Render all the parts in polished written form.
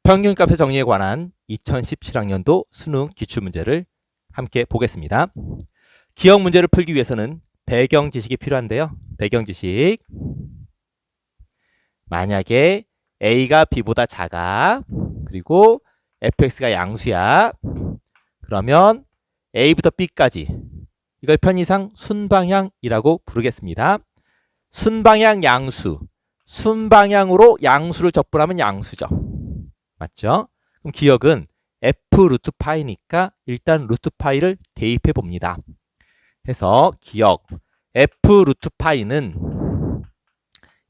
평균값의 정리에 관한 2017학년도 수능 기출문제를 함께 보겠습니다. 기억 문제를 풀기 위해서는 배경 지식이 필요한데요. 배경 지식. 만약에 A가 B보다 작아. 그리고 fx가 양수야. 그러면 A부터 B까지. 이걸 편의상 순방향이라고 부르겠습니다. 순방향 양수. 순방향으로 양수를 적분하면 양수죠. 맞죠? 그럼 기억은 f 루트 파이니까 일단 루트 파이를 대입해 봅니다. 해서 기억 f 루트 파이는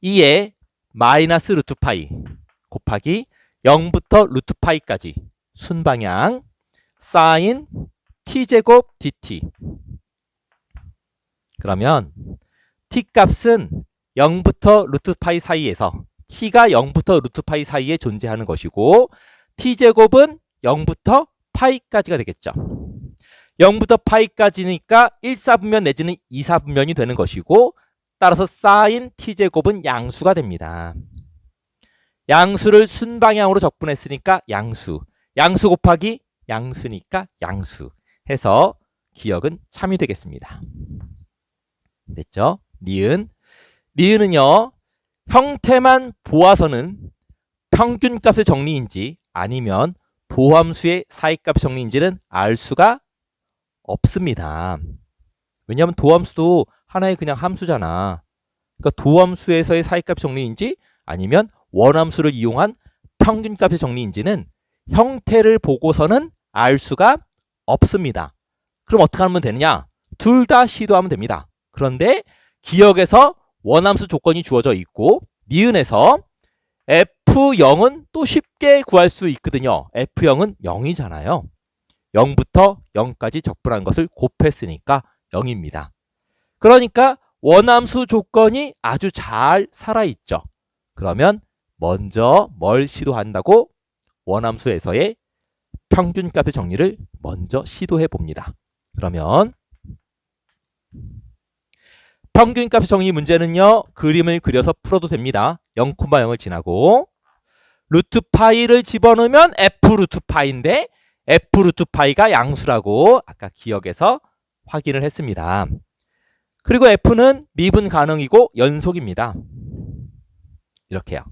2에 마이너스 루트 파이 곱하기 0부터 루트 파이까지 순방향 사인 t제곱 dt. 그러면 t 값은 0부터 루트 파이 사이에서 t가 0부터 루트 파이 사이에 존재하는 것이고 t제곱은 0부터 파이까지가 되겠죠. 0부터 파이까지니까 1사분면 내지는 2사분면이 되는 것이고 따라서 사인 t제곱은 양수가 됩니다. 양수를 순방향으로 적분했으니까 양수. 양수 곱하기 양수니까 양수. 해서 기억은 참이 되겠습니다. 됐죠? 니은. 니은은요. 형태만 보아서는 평균값의 정리인지 아니면 도함수의 사이값의 정리인지는 알 수가 없습니다. 왜냐하면 도함수도 하나의 그냥 함수잖아. 그러니까 도함수에서의 사이값의 정리인지 아니면 원함수를 이용한 평균값의 정리인지는 형태를 보고서는 알 수가 없습니다. 그럼 어떻게 하면 되느냐? 둘 다 시도하면 됩니다. 그런데 기억에서 원함수 조건이 주어져 있고 니은에서 F0은 또 쉽게 구할 수 있거든요. F0은 0이잖아요. 0부터 0까지 적분한 것을 곱했으니까 0입니다. 그러니까 원함수 조건이 아주 잘 살아있죠. 그러면 먼저 뭘 시도한다고? 원함수에서의 평균값의 정리를 먼저 시도해 봅니다. 그러면 평균값의 정리 문제는요. 그림을 그려서 풀어도 됩니다. 0,0을 지나고 루트 파이를 집어넣으면 f 루트 파이인데 f 루트 파이가 양수라고 아까 기억에서 확인을 했습니다. 그리고 f는 미분 가능이고 연속입니다. 이렇게요.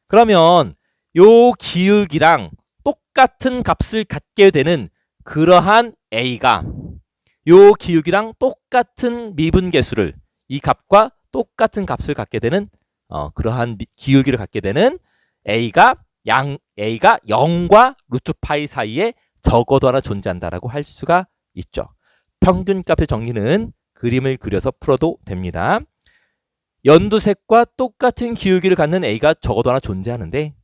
그러면 요 기울기랑 똑같은 값을 갖게 되는 그러한 a가 요 기울기랑 똑같은 미분계수를 이 값과 똑같은 값을 갖게 되는 그러한 기울기를 갖게 되는 a가 0과 루트 파이 사이에 적어도 하나 존재한다라고 할 수가 있죠. 평균값의 정리는 그림을 그려서 풀어도 됩니다. 연두색과 똑같은 기울기를 갖는 a가 적어도 하나 존재하는데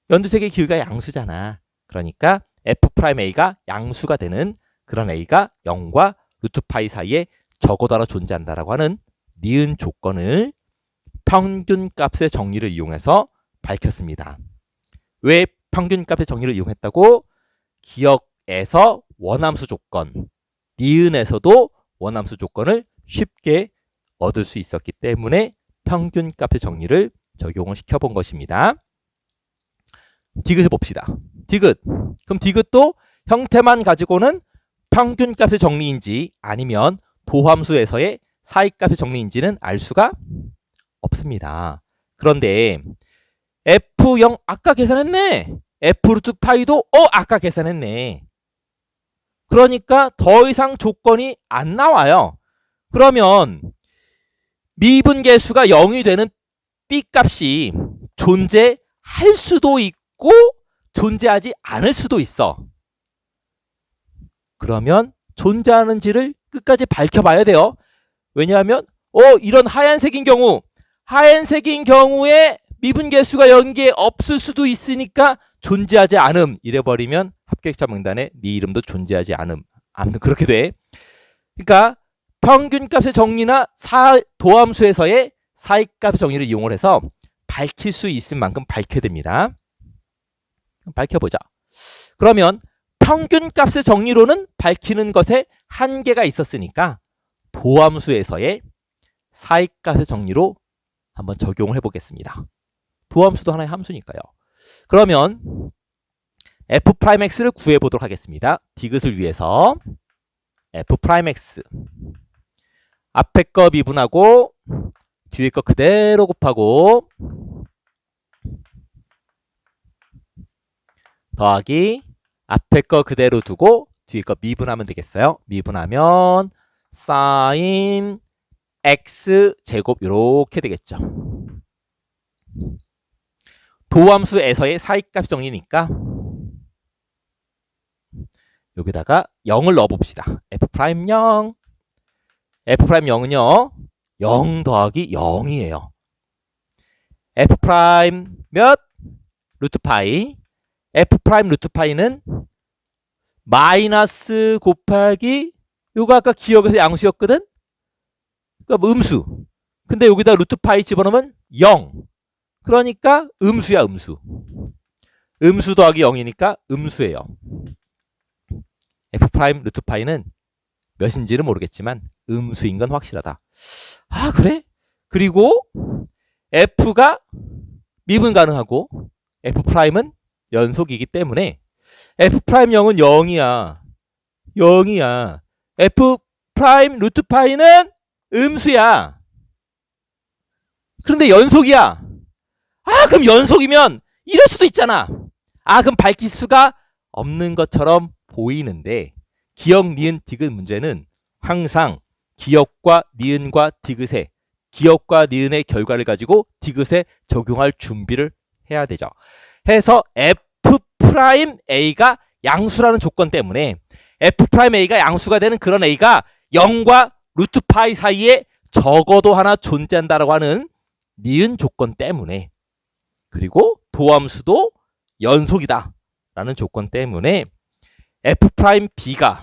연두색의 기울기가 양수잖아. 그러니까 f'a가 양수가 되는 그런 a가 0과 루트 파이 사이에 적어도 하나 존재한다라고 하는 니은 조건을 평균값의 정리를 이용해서 밝혔습니다. 왜 평균값의 정리를 이용했다고? 기억에서 원함수 조건, 니은에서도 원함수 조건을 쉽게 얻을 수 있었기 때문에 평균값의 정리를 적용을 시켜본 것입니다. 디귿을 봅시다. 디귿. 그럼 디귿도 형태만 가지고는 평균값의 정리인지 아니면 도함수에서의 사이값의 정리인지는 알 수가 없습니다. 그런데 F0 아까 계산했네. F 루트 파이도 아까 계산했네. 그러니까 더 이상 조건이 안 나와요. 그러면 미분계수가 0이 되는 B 값이 존재할 수도 있고 존재하지 않을 수도 있어. 그러면 존재하는지를 끝까지 밝혀봐야 돼요. 왜냐하면 이런 하얀색인 경우에 미분계수가 여기에 없을 수도 있으니까 존재하지 않음 이래버리면 합격자 명단에 네 이름도 존재하지 않음. 아무튼 그렇게 돼. 그러니까 평균값의 정리나 도함수에서의 사이값의 정리를 이용을 해서 밝힐 수 있을 만큼 밝혀야 됩니다. 밝혀보자. 그러면 평균값의 정리로는 밝히는 것에 한계가 있었으니까 도함수에서의 사이값의 정리로 한번 적용을 해보겠습니다. 도함수도 하나의 함수니까요. 그러면 f'x를 구해보도록 하겠습니다. 디귿을 위해서 f'x 앞에 거 미분하고 뒤에 거 그대로 곱하고 더하기 앞에 거 그대로 두고 뒤에 거 미분하면 되겠어요. 미분하면 sin x 제곱 이렇게 되겠죠. 도함수에서의 사이값 정리니까 여기다가 0을 넣어봅시다. f'0 f'0은요 0 더하기 0이에요. f' 몇? 루트 파이. f' 루트 파이는 마이너스 곱하기 요거 아까 기억에서 양수였거든? 그러니까 음수. 근데 여기다 루트 파이 집어넣으면 0. 그러니까 음수야, 음수. 음수 더하기 0이니까 음수예요. f' 루트 파이는 몇인지는 모르겠지만 음수인 건 확실하다. 아, 그래? 그리고 f가 미분 가능하고 f'은 연속이기 때문에 f'0은 0이야. 0이야. f' 루트 파이는 음수야. 그런데 연속이야. 아, 그럼 연속이면 이럴 수도 있잖아. 아, 그럼 밝힐 수가 없는 것처럼 보이는데 기역, 니은, 디귿 문제는 항상 기역과 니은과 디귿의 기역과 니은의 결과를 가지고 디귿에 적용할 준비를 해야 되죠. 해서 f'a가 양수라는 조건 때문에 f'a가 양수가 되는 그런 a가 0과 루트 파이 사이에 적어도 하나 존재한다라고 하는 니은 조건 때문에 그리고 도함수도 연속이다 라는 조건 때문에 f'b가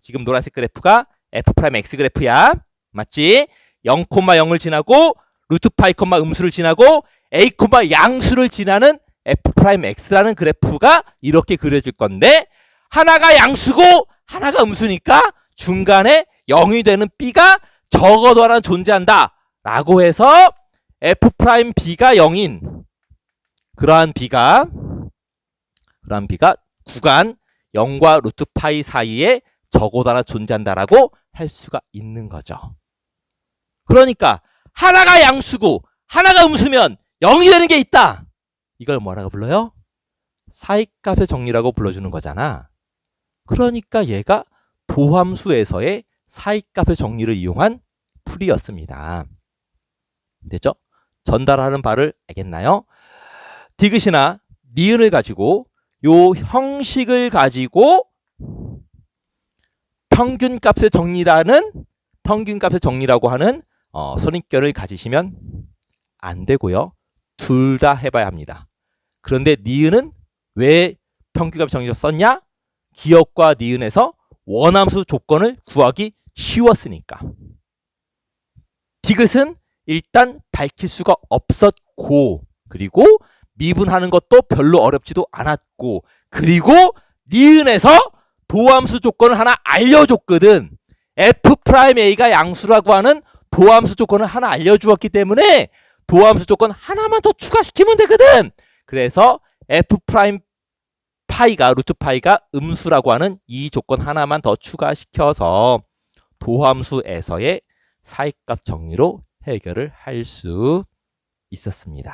지금 노란색 그래프가 f'x 그래프야. 맞지? 0,0을 지나고 루트 파이, 음수를 지나고 a, 양수를 지나는 f'x라는 그래프가 이렇게 그려질 건데 하나가 양수고 하나가 음수니까 중간에 0이 되는 b가 적어도 하나 존재한다 라고 해서 f'b가 0인 그러한 b가 구간 0과 루트 파이 사이에 적어도 하나 존재한다라고 할 수가 있는 거죠. 그러니까 하나가 양수고 하나가 음수면 0이 되는 게 있다. 이걸 뭐라고 불러요? 사이값의 정리라고 불러주는 거잖아. 그러니까 얘가 도함수에서의 사이값의 정리를 이용한 풀이였습니다. 됐죠? 전달하는 바를 알겠나요? 디귿이나 니은을 가지고 요 형식을 가지고 평균값의 정리라고 하는 선입견을 가지시면 안 되고요. 둘 다 해봐야 합니다. 그런데 니은은 왜 평균값 정리를 썼냐? 기역과 니은에서 원함수 조건을 구하기 쉬웠으니까. 디귿은 일단 밝힐 수가 없었고 그리고 미분하는 것도 별로 어렵지도 않았고 그리고 니은에서 도함수 조건을 하나 알려줬거든. f'a가 양수라고 하는 도함수 조건을 하나 알려주었기 때문에 도함수 조건 하나만 더 추가시키면 되거든. 그래서 f'파이가 루트 파이가 음수라고 하는 이 조건 하나만 더 추가시켜서 도함수에서의 사이값 정리로 해결을 할 수 있었습니다.